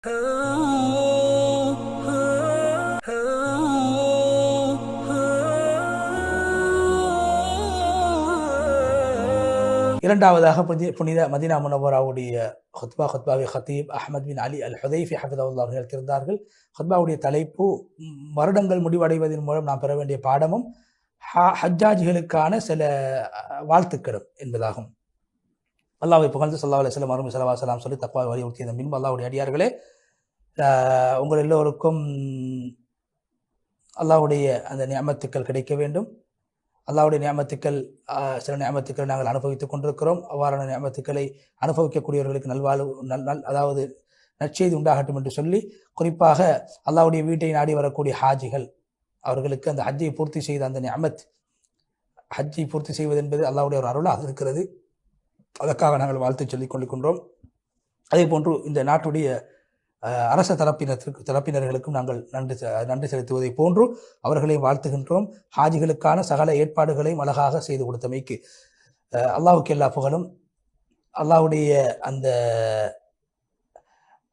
இரண்டாவதாக புனித மதீனா முனவ்வராவுடைய ஹுத்பாவை ஹத்தீப் அஹ்மத் பின் அலி அல் ஹுதைஃபி ஹஃபிதஹுல்லாஹ் அவர்கள் இருந்தார்கள். ஹுத்பாவுடைய தலைப்பு வருடங்கள் முடிவடைவதன் மூலம் நாம் பெற வேண்டிய பாடமும் ஹஜ்ஜாஜிகளுக்கான சில வாழ்த்துக்களும் என்பதாகும். அல்லாஹ்வை புகழ்ந்து ஸல்லல்லாஹு அலைஹி வஸல்லம் அருமை ஸலவாத் ஸலாம் சொல்லி தக்வாவை வலியுறுத்திய பின்பு அல்லாஹ்வுடைய அடியார்களே, உங்கள் எல்லோருக்கும் அல்லாஹ்வுடைய அந்த நிஅமத்துக்கள் கிடைக்க வேண்டும். அல்லாஹ்வுடைய நிஅமத்துக்கள், சில நிஅமத்துக்களை நாங்கள் அனுபவித்துக் கொண்டிருக்கிறோம். அவ்வாறான நிஅமத்துக்களை அனுபவிக்கக்கூடியவர்களுக்கு அதாவது நற்செய்தி உண்டாகட்டும் என்று சொல்லி, குறிப்பாக அல்லாஹ்வுடைய வீட்டை நாடி வரக்கூடிய ஹாஜிகள் அவர்களுக்கு அந்த ஹஜ்ஜை பூர்த்தி செய்த அந்த நிஅமத், ஹஜ்ஜை பூர்த்தி செய்வது என்பது அல்லாஹ்வுடைய ஒரு அருளாக இருக்கிறது. அதற்காக நாங்கள் வாழ்த்து சொல்லிக் கொண்டிருக்கின்றோம். அதே போன்று இந்த நாட்டுடைய அரச தரப்பினர்களுக்கும் நாங்கள் நன்றி செலுத்துவதை போன்று அவர்களையும் வாழ்த்துகின்றோம். ஹாஜிகளுக்கான சகல ஏற்பாடுகளையும் அழகாக செய்து கொடுத்தமைக்கு அல்லாஹ்வுக்கு எல்லா புகழும். அல்லாஹ்வுடைய அந்த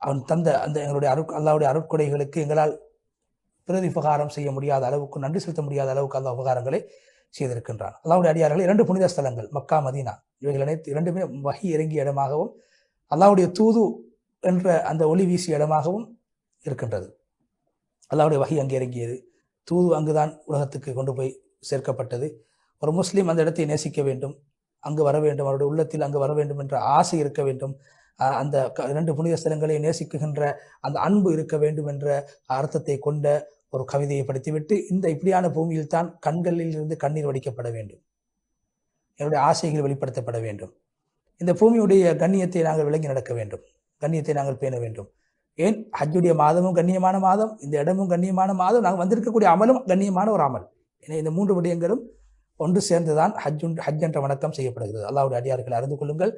அவன் தந்த அந்த எங்களுடைய அல்லாஹ்வுடைய அருட்கொடைகளுக்கு எங்களால் பிரதிபகாரம் செய்ய முடியாத அளவுக்கு, நன்றி செலுத்த முடியாத அளவுக்கு அல்லாஹ் உபகாரங்களை செய்திருக்கின்றான். அல்லாஹ்வுடைய அடியார்கள் 2 புனித ஸ்தலங்கள் மக்கா மதீனா, இவைகள் அனைத்து 2மே வஹி இறங்கிய இடமாகவும் அல்லாஹ்வுடைய தூது என்ற அந்த ஒளி வீசிய இடமாகவும் இருக்கின்றது. அல்லாஹ்வுடைய வஹி அங்கே இறங்கியது, தூது அங்குதான் உலகத்துக்கு கொண்டு போய் சேர்க்கப்பட்டது. ஒரு முஸ்லீம் அந்த இடத்தை நேசிக்க வேண்டும், அங்கு வர வேண்டும், அவருடைய உள்ளத்தில் அங்கு வர வேண்டும் என்ற ஆசை இருக்க வேண்டும். அந்த 2 புனித ஸ்தலங்களை நேசிக்குகின்ற அந்த அன்பு இருக்க வேண்டும் என்ற அர்த்தத்தை கொண்ட ஒரு கவிதையை படித்துவிட்டு, இந்த இப்படியான பூமியில் தான் கண்களில் இருந்து கண்ணீர் வடிக்கப்பட வேண்டும், என்னுடைய ஆசைகள் வெளிப்படுத்தப்பட வேண்டும். இந்த பூமியுடைய கண்ணியத்தை நாங்கள் விளங்கி நடக்க வேண்டும், கண்ணியத்தை நாங்கள் பேண வேண்டும். ஏன், ஹஜ்ஜுடைய மாதமும் கண்ணியமான மாதம், இந்த இடமும் கண்ணியமான மாதம், நாங்கள் வந்திருக்கக்கூடிய அமலும் கண்ணியமான ஒரு அமல். எனவே இந்த 3 விடயங்களும் ஒன்று சேர்ந்துதான் ஹஜ் என்ற வணக்கம் செய்யப்படுகிறது. அல்லாஹ்வுடைய அடியார்களை அறிந்து கொள்ளுங்கள்.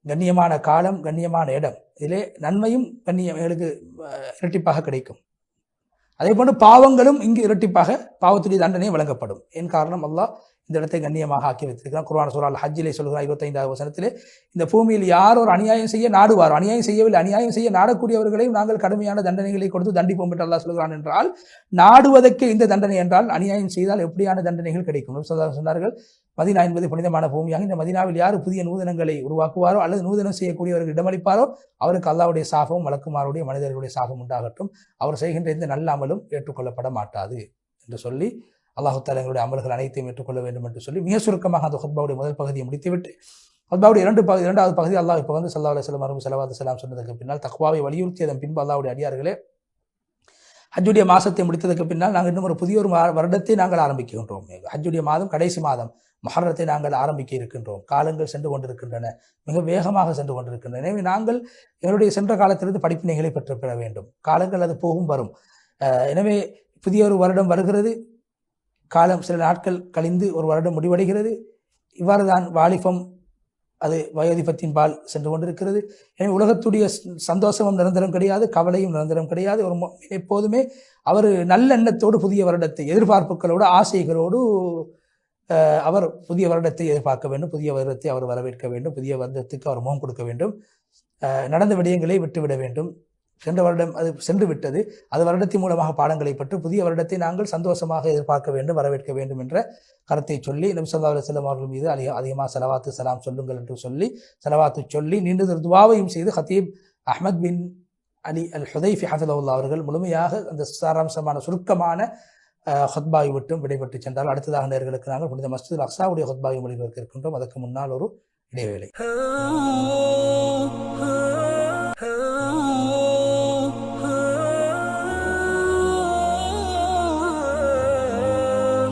கண்ணியமான காலம், கண்ணியமான இடம், இதிலே நன்மையும் கண்ணியம் எங்களுக்கு இரட்டிப்பாக கிடைக்கும். அதே போன்று பாவங்களும் இங்கு இரட்டிப்பாக பாவத்துடைய தண்டனை வழங்கப்படும். என் காரணம், அல்லாஹ் இந்த இடத்தை கண்ணியமாக ஆக்கி வைத்திருக்கிறான். குர்ஆன் சூரா அல் ஹஜ்ஜிலே சொல்கிறான் 25வது வசனத்திலே, இந்த பூமியில் யார் ஒரு அநியாயம் செய்ய நாடுவாரோ, அநியாயம் செய்யவில்லை, அநியாயம் செய்ய நாடக்கூடியவர்களையும் நாங்கள் கடுமையான தண்டனைகளை கொடுத்து தண்டிப்போம் என்று அல்லாஹ் சொல்கிறான். என்றால் நாடுவதற்கு இந்த தண்டனை என்றால் அநியாயம் செய்தால் எப்படியான தண்டனைகள் கிடைக்கும் சொன்னார்கள். மதீனா என்பது புனிதமான பூமியாக, இந்த மதீனாவில் யார் புதிய நூதனங்களை உருவாக்குவாரோ அல்லது நூதனம் செய்யக்கூடியவர்கள் இடமளிப்பாரோ அவருக்கு அல்லாஹ்வுடைய சாபமும் மலக்குமாருடைய மனிதர்களுடைய சாபம் உண்டாகட்டும், அவர் செய்கின்ற எந்த நல்ல அமலும் ஏற்றுக்கொள்ளப்பட மாட்டாது என்று சொல்லி, அல்லாஹ் தஆலா எங்களுடைய அமல்கள் அனைத்தையும் ஏற்றுக்கொள்ள வேண்டும் என்று சொல்லி மிக சுருக்கமாக அந்த ஹுத்பாவுடைய முதல் பகுதியை முடித்துவிட்டு, ஹுத்பாவுடைய இரண்டாவது பகுதி அல்லாஹ் இப்போ வந்து ஸல்லல்லாஹு அலைஹி வஸல்லம் அருமை ஸலவாத் ஸலாம் சொன்னதுக்கு பின்னால் தக்வாவை வலியுறுத்தியதன் பின்பு அல்லாஹ்வுடைய அடியார்களே, ஹஜ்ஜுடைய மாதத்தை முடித்ததற்கு பின்னால் நாங்கள் இன்னும் ஒரு புதிய ஒரு வருடத்தை நாங்கள் ஆரம்பிக்கின்றோம். ஹஜ்ஜுடைய மாதம் கடைசி மாதம் முஹர்ரத்தை நாங்கள் ஆரம்பிக்க இருக்கின்றோம். காலங்கள் சென்று கொண்டிருக்கின்றன, மிக வேகமாக சென்று கொண்டிருக்கின்றன. எனவே நாங்கள் எங்களுடைய சென்ற காலத்திலிருந்து படிப்பினைகளை பெற வேண்டும். காலங்கள் அது போகும் வரும். எனவே புதிய ஒரு வருடம் வருகிறது, காலம் சில நாட்கள் கழிந்து ஒரு வருடம் முடிவடைகிறது. இவ்வாறு தான் வாலிபம் அது வயோதிபத்தின் பால் சென்று கொண்டிருக்கிறது. எனவே உலகத்துடைய சந்தோஷமும் நிரந்தரம் கிடையாது, கவலையும் நிரந்தரம் கிடையாது. ஒரு எப்போதுமே அவர் நல்லெண்ணத்தோடு புதிய வருடத்தை, எதிர்பார்ப்புகளோடு, ஆசைகளோடு அவர் புதிய வருடத்தை எதிர்பார்க்க வேண்டும், புதிய வருடத்தை அவர் வரவேற்க வேண்டும், புதிய வருடத்துக்கு அவர் முகம் கொடுக்க வேண்டும். நடந்த விடயங்களை விட்டுவிட வேண்டும். சென்ற வருடம் அது சென்று விட்டது, அது வருடத்தின் மூலமாக பாடங்களை பெற்று புதிய வருடத்தை நாங்கள் சந்தோஷமாக எதிர்பார்க்க வேண்டும், வரவேற்க வேண்டும் என்ற கருத்தை சொல்லி நபி ஸல்லல்லாஹு அலைஹி வஸல்லம் அவர்கள் மீது அதிகமாக ஸலவாத்து ஸலாம் சொல்லுங்கள் என்று சொல்லி ஸலவாத்து சொல்லி நீண்ட துஆவையும் செய்து ஹத்தீப் அஹ்மத் பின் அலி அல் ஹுதைஃபி ஹஃபிதஹுல்லாஹ் அவர்கள் முழுமையாக அந்த சாராம்சமான சுருக்கமான ஹுத்பாவை விட்டும் விடைபெற்று சென்றால், அடுத்ததாக நேயர்களுக்கு நாங்கள் புனித மஸ்ஜிதுல் அக்ஸாவுடைய ஹுத்பாவை மொழிபெயர்க்க இருக்கின்றோம். அதற்கு முன்னால் ஒரு இடைவேளை.